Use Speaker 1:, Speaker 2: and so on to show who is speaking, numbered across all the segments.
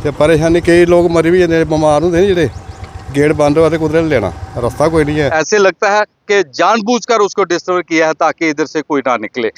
Speaker 1: तो परेशानी कई लोग मरी भी जाते बीमार होंगे जेडे गेट बंद हुआ तो कुदरत लेना रास्ता कोई नहीं है।
Speaker 2: ऐसे लगता है कि जानबूझकर उसको डिस्टर्ब किया है ताकि इधर से कोई ना निकले।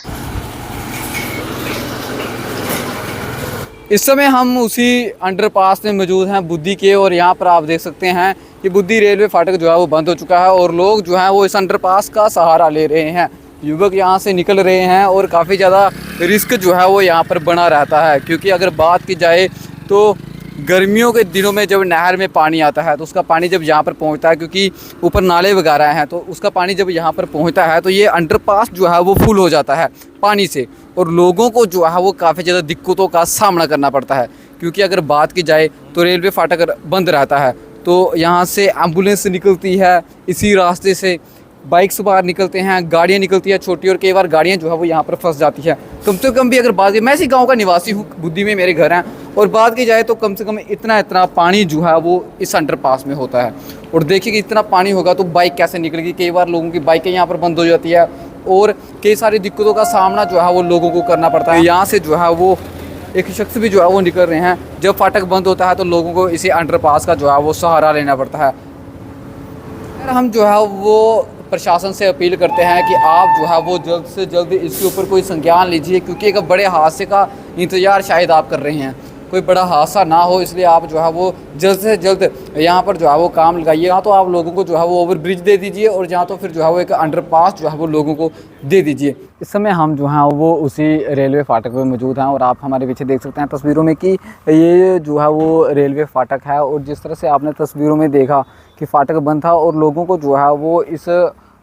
Speaker 3: इस समय हम उसी अंडरपास में मौजूद हैं बुद्धि के, और यहाँ पर आप देख सकते हैं कि बुद्धि रेलवे फाटक जो है वो बंद हो चुका है और लोग जो हैं वो इस अंडरपास का सहारा ले रहे हैं। युवक यहाँ से निकल रहे हैं और काफ़ी ज़्यादा रिस्क जो है वो यहाँ पर बना रहता है, क्योंकि अगर बात की जाए तो गर्मियों के दिनों में जब नहर में पानी आता है तो उसका पानी जब यहाँ पर पहुँचता है, क्योंकि ऊपर नाले वगैरह हैं, तो उसका पानी जब यहाँ पर पहुँचता है तो ये अंडरपास जो है वो फुल हो जाता है पानी से, और लोगों को जो है वो काफ़ी ज़्यादा दिक्कतों का सामना करना पड़ता है। क्योंकि अगर बात की जाए तो रेलवे फाटक बंद रहता है तो यहाँ से एम्बुलेंस निकलती है, इसी रास्ते से बाइक्स बाहर निकलते हैं, गाड़ियाँ निकलती हैं छोटी, और कई बार गाड़ियाँ जो है वो यहाँ पर फंस जाती है। कम से कम भी अगर बात की, मैं इसी गांव का निवासी हूँ, बुद्धि में मेरे घर हैं, और बात की जाए तो कम से कम इतना पानी जो है वो इस अंडरपास में होता है। और देखिए कि इतना पानी होगा तो बाइक कैसे निकलेगी। कई बार लोगों की बाइकें यहाँ पर बंद हो जाती है और कई सारी दिक्कतों का सामना जो है वो लोगों को करना पड़ता है। यहाँ से जो है वो एक शख्स भी जो है वो निकल रहे हैं। जब फाटक बंद होता है तो लोगों को इसी अंडरपास का जो है वो सहारा लेना पड़ता है। हम जो है वो प्रशासन से अपील करते हैं कि आप जो है वो जल्द से जल्द इसके ऊपर कोई संज्ञान लीजिए, क्योंकि एक बड़े हादसे का इंतज़ार शायद आप कर रहे हैं, कोई बड़ा हादसा ना हो, इसलिए आप जो है वो जल्द से जल्द यहाँ पर जो है वो काम लगाइए। यहाँ तो आप लोगों को जो है वो ओवर ब्रिज दे दीजिए और जहाँ तो फिर जो है वो एक अंडरपास जो है वो लोगों को दे दीजिए। इस समय हम जो हैं वो उसी रेलवे फाटक पर मौजूद हैं और आप हमारे पीछे देख सकते हैं तस्वीरों में कि ये जो है वो रेलवे फाटक है, और जिस तरह से आपने तस्वीरों में देखा कि फाटक बंद था और लोगों को जो है वो इस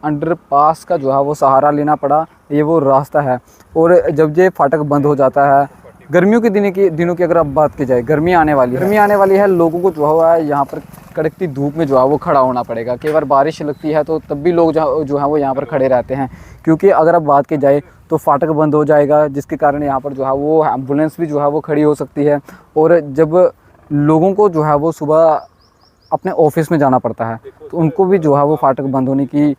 Speaker 3: अंडरपास का जो है वो सहारा लेना पड़ा, ये वो रास्ता है। और जब ये फाटक बंद हो जाता है, गर्मियों के दिनों की अगर आप बात की जाए, गर्मी आने वाली है, लोगों को जो है यहाँ पर कड़कती धूप में जो है वो खड़ा होना पड़ेगा। कई बार बारिश लगती है तो तब भी लोग जो है वो यहाँ पर खड़े रहते हैं, क्योंकि अगर आप बात की जाए तो फाटक बंद हो जाएगा, जिसके कारण यहाँ पर जो है वो एम्बुलेंस भी जो है वो खड़ी हो सकती है। और जब लोगों को जो है वो सुबह अपने ऑफिस में जाना पड़ता है तो उनको भी जो है वो फाटक बंद होने की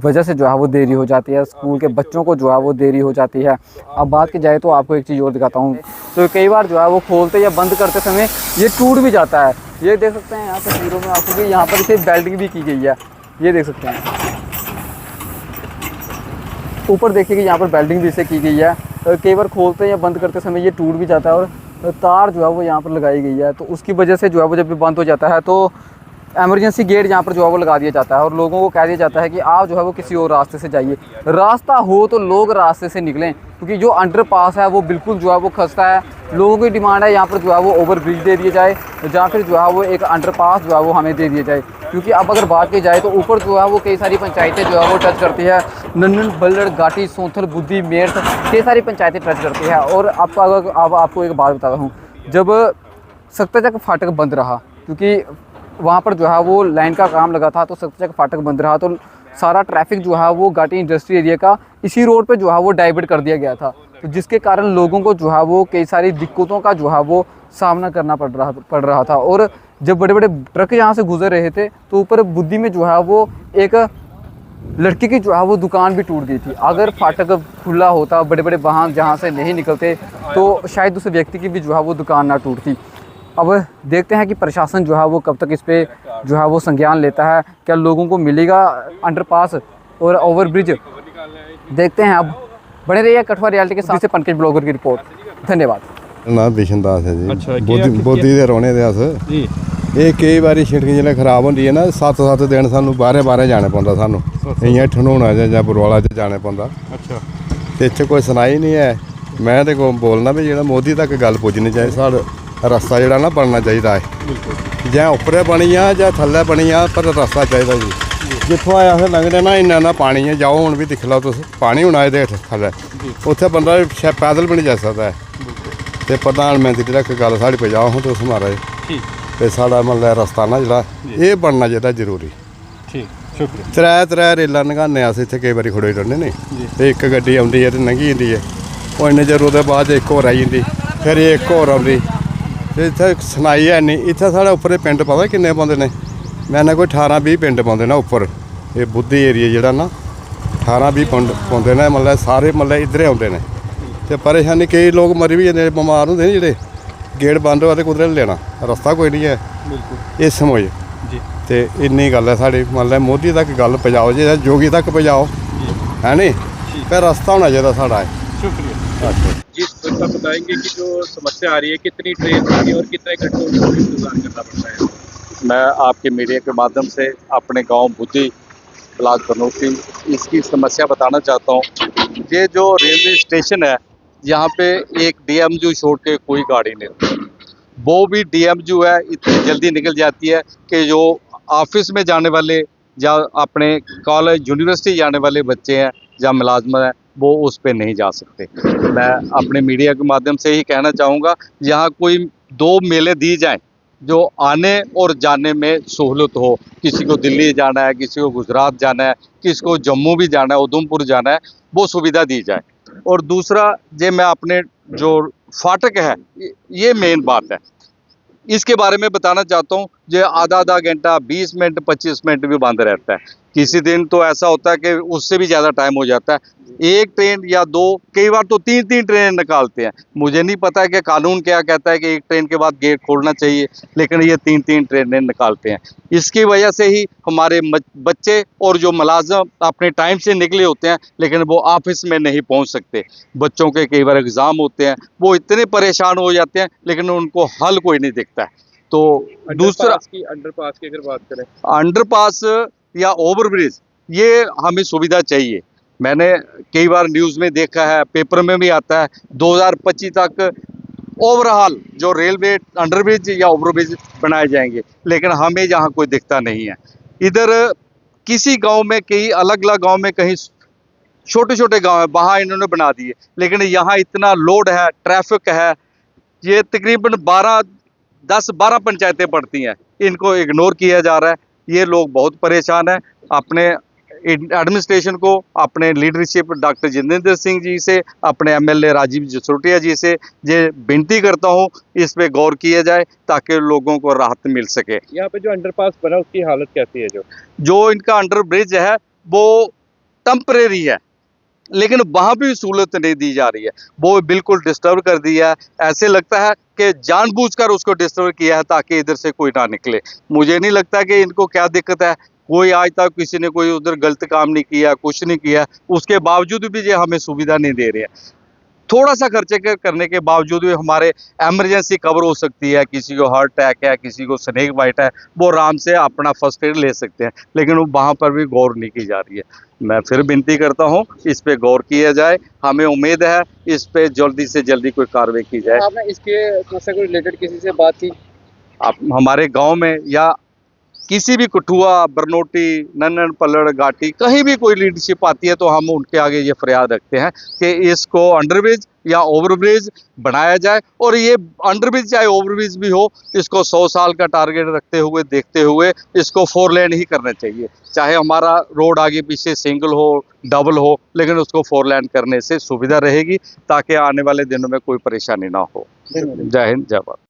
Speaker 3: वजह से जो है वो देरी हो जाती है, स्कूल के बच्चों को जो है वो देरी हो जाती है। अब बात की जाए तो आपको एक चीज़ और दिखाता हूँ, तो कई बार जो है वो खोलते या बंद करते समय ये टूट भी जाता है। ये देख सकते हैं यहाँ तस्वीरों में आपको भी, यहाँ पर इसे बेल्टिंग भी की गई है, ये देख सकते हैं। ऊपर देखिए कि यहाँ पर बेल्टिंग भी इसे की गई है। कई बार खोलते या बंद करते समय ये टूट भी जाता है, और तार जो है वो यहाँ पर लगाई गई है, तो उसकी वजह से जो है वो जब भी बंद हो जाता है तो एमरजेंसी गेट यहाँ पर जो है वो लगा दिया जाता है और लोगों को कह दिया जाता है कि आप जो है वो किसी और रास्ते से जाइए। रास्ता हो तो लोग रास्ते से निकलें, क्योंकि जो अंडरपास है वो बिल्कुल जो है वो खस्ता है। लोगों की डिमांड है यहाँ पर जो है वो ओवर ब्रिज दे दिया जाए, या फिर जो है वो एक अंडरपास जो है वो हमें दे दिया जाए। क्योंकि अब अगर बात की जाए तो ऊपर जो है वो कई सारी पंचायतें जो है वो टच करती है, नन्नन, बल्लड़, घाटी, सोंथल, बुद्धि, मेरठ, कई सारी पंचायतें टच करती है। और आपको एक बात बताता हूँ, जब सक्ताचक फाटक बंद रहा, क्योंकि वहाँ पर जो है वो लाइन का काम लगा था, तो सक्ताचक फाटक बंद रहा तो सारा ट्रैफिक जो है वो घाटी इंडस्ट्री एरिया का इसी रोड पे जो है वो डाइवर्ट कर दिया गया था, तो जिसके कारण लोगों को जो है वो कई सारी दिक्कतों का जो है वो सामना करना पड़ रहा था। और जब बड़े बड़े ट्रक यहाँ से गुजर रहे थे तो ऊपर बुद्धि में जो है वो एक लड़की की जो है वो दुकान भी टूट गई थी। अगर फाटक खुला होता, बड़े बड़े वाहन जहाँ से नहीं निकलते, तो शायद उस व्यक्ति की भी जो है वो दुकान ना टूटती। अब देखते हैं कि प्रशासन जो है वो कब तक इस पे जो है वो संज्ञान लेता है, क्या लोगों को मिलेगा अंडरपास और ओवरब्रिज, देखते हैं। अब बने रहिए कठुआ रियलिटी के साथ। से पंकज ब्लॉगर की रिपोर्ट, धन्यवाद।
Speaker 1: ना बिशन दास है जी।
Speaker 2: अच्छा,
Speaker 1: बोधी दे रोने दे अस
Speaker 2: जी।
Speaker 1: ये कई बारी छिड़क जिसलै खराब होंदी है ना, 7-7 दिन सानू बाहरे जाना पौंदा, सानू इ'यां ठंडोना जां बरवाला च जाना पौंदा।
Speaker 2: अच्छा,
Speaker 1: ते इत्थै कोई सुनाई नहीं है। मैं ते बोलना भी जेह्ड़ा मोदी तक गल पुज्जनी चाहिए, साढ़ा रस्ता जेह्ड़ा ना बनना चाहिदा है, जां उप्परे बनी जा जां थल्ले बनी जा, पर रस्ता चाहिदा जी। जित्थों अस लंघने ना इन्ना पानी है, जाओ हुण भी दिक्ख लओ तुस, पानी हुण आए दे थल्ले, उत्थे बंदा पैदल भी नहीं जा सकदा है। ते प्रधानमंत्री तक गल साढ़ी पजाओ हूँ तुस महाराज, ते साढ़ा मतलब रस्ता ना जेह्ड़ा एह् बनना चाहिदा जरूरी।
Speaker 2: ठीक, शुक्रिया।
Speaker 1: त्रै रेलां लंघाने अस इत्थे कई बारी खड़ोई रौह्ने नी, ते इक गड्डी औंदी है ते लंघी जंदी है, ओह् इन्ने चिर ओह्दे बाद इक होर आई जंदी, फिर इक होर औंदी, ते इत्थै सनाई है नहीं। इत्थै साढ़े उप्पर पिंड पता किन्ने पौंदे ने, मैं ना कोई 18-20 पिंड पौंदे ने उप्पर, एह् बुद्धि एरिया जेह्ड़ा ना 18-20 पिंड पौंदे ने, मतलब सारे मतलब इद्धरे औंदे ने। ते परेशानी कई लोग मरी भी जाते बीमार होंदे जेह्ड़े ਗੇਟ ਬੰਦ ਹੋਇਆ ਤੇ ਕੁਦਰਤ ਲੈਣਾ ਰਸਤਾ ਕੋਈ ਨਹੀਂ ਹੈ
Speaker 2: बिल्कुल
Speaker 1: ਇਸ ਸਮਝ
Speaker 2: जी
Speaker 1: ਤੇ ਇੰਨੀ ਗੱਲ ਹੈ ਸਾਡੀ ਮੰਨ ਲੈ ਮੋਦੀ ਤੱਕ ਗੱਲ ਪਹੁੰਚਾਓ ਜੇ ਜੋਗੀ ਤੱਕ ਪਹੁੰਚਾਓ
Speaker 2: जी
Speaker 1: ਹੈ ਨਹੀਂ ਫਿਰ ਰਸਤਾ ਹੋਣਾ ਚਾਹੀਦਾ ਸਾਡਾ
Speaker 2: शुक्रिया
Speaker 1: अच्छा।
Speaker 4: जी सर आप बताएंगे कि जो समस्या आ रही है कितनी ट्रेन होगी और कितने घंटों को इंतजार करना पड़ता है।
Speaker 2: मैं आपके मीडिया के माध्यम से अपने गांव बुद्धि ब्लॉक बनोटी इसकी समस्या बताना चाहता हूं। ये जो रेलवे स्टेशन है यहाँ पे एक डीएमयू छोड़ के कोई गाड़ी नहीं होती। वो भी डीएमयू है इतनी जल्दी निकल जाती है कि जो ऑफिस में जाने वाले या अपने कॉलेज यूनिवर्सिटी जाने वाले बच्चे हैं या मुलाजमत हैं वो उस पर नहीं जा सकते। मैं अपने मीडिया के माध्यम से ही कहना चाहूँगा यहाँ कोई 2 मेले दी जाएं जो आने और जाने में सहूलत हो। किसी को दिल्ली जाना है, किसी को गुजरात जाना है, किसी को जम्मू भी जाना है, उधमपुर जाना है, वो सुविधा दी जाए। और दूसरा जे मैं अपने जो फाटक है ये मेन बात है इसके बारे में बताना चाहता हूँ। जो आधा घंटा 20 मिनट 25 मिनट भी बंद रहता है। किसी दिन तो ऐसा होता है कि उससे भी ज़्यादा टाइम हो जाता है। एक ट्रेन या 2 कई बार तो 3 ट्रेन निकालते हैं। मुझे नहीं पता है कि कानून क्या कहता है कि एक ट्रेन के बाद गेट खोलना चाहिए, लेकिन ये 3 ट्रेनें निकालते हैं। इसकी वजह से ही हमारे बच्चे और जो मुलाजिम अपने टाइम से निकले होते हैं लेकिन वो ऑफिस में नहीं पहुंच सकते। बच्चों के कई बार एग्ज़ाम होते हैं, वो इतने परेशान हो जाते हैं लेकिन उनको हल कोई नहीं दिखता है। तो दूसरा
Speaker 4: अंडरपास की अगर बात करें
Speaker 2: अंडरपास या ओवरब्रिज ये हमें सुविधा चाहिए। मैंने कई बार न्यूज़ में देखा है, पेपर में भी आता है 2025 तक ओवरऑल जो रेलवे अंडरब्रिज या ओवरब्रिज बनाए जाएंगे, लेकिन हमें यहाँ कोई दिखता नहीं है। इधर किसी गांव में कई अलग अलग गांव में कहीं छोटे छोटे गांव है वहाँ इन्होंने बना दिए, लेकिन यहाँ इतना लोड है, ट्रैफिक है। ये तकरीबन 10-12 पंचायतें पड़ती हैं, इनको इग्नोर किया जा रहा है। ये लोग बहुत परेशान हैं। अपने एडमिनिस्ट्रेशन को, अपने लीडरशिप डॉक्टर जितेंद्र सिंह जी से, अपने एमएलए राजीव जसरोटिया जी से ये विनती करता हूँ इस पे गौर किया जाए ताकि लोगों को राहत मिल सके।
Speaker 4: यहाँ पे जो अंडरपास बना उसकी हालत कैसी है?
Speaker 2: जो इनका अंडर ब्रिज है वो टेम्परेरी है, लेकिन वहाँ भी सहूलत नहीं दी जा रही है। वो बिल्कुल डिस्टर्ब कर दिया है। ऐसे लगता है कि जानबूझकर उसको डिस्टर्ब किया है ताकि इधर से कोई ना निकले। मुझे नहीं लगता कि इनको क्या दिक्कत है। कोई आज तक किसी ने कोई उधर गलत काम नहीं किया, कुछ नहीं किया, उसके बावजूद भी ये हमें सुविधा नहीं दे रहे हैं। थोड़ा सा खर्चे करने के बावजूद भी हमारे एमरजेंसी कवर हो सकती है। किसी को हार्ट अटैक है, किसी को स्नेक बाइट है, वो आराम से अपना फर्स्ट एड ले सकते हैं, लेकिन वहाँ पर भी गौर नहीं की जा रही है। मैं फिर विनती करता हूँ इस पे गौर किया जाए। हमें उम्मीद है इस पे जल्दी से जल्दी कोई कार्रवाई की जाए।
Speaker 3: आपने इसके समस्या को रिलेटेड किसी से बात की?
Speaker 2: आप हमारे गांव में या किसी भी कठुआ, बरनोटी, नन्नन पलड़, घाटी कहीं भी कोई लीडरशिप आती है तो हम उनके आगे ये फरियाद रखते हैं कि इसको अंडरब्रिज या ओवरब्रिज बनाया जाए। और ये अंडरब्रिज चाहे ओवरब्रिज भी हो, इसको 100 साल का टारगेट रखते हुए देखते हुए इसको 4 लेन ही करना चाहिए। चाहे हमारा रोड आगे पीछे सिंगल हो, डबल हो, लेकिन उसको 4 लेन करने से सुविधा रहेगी ताकि आने वाले दिनों में कोई परेशानी ना हो। जय हिंद, जय भारत।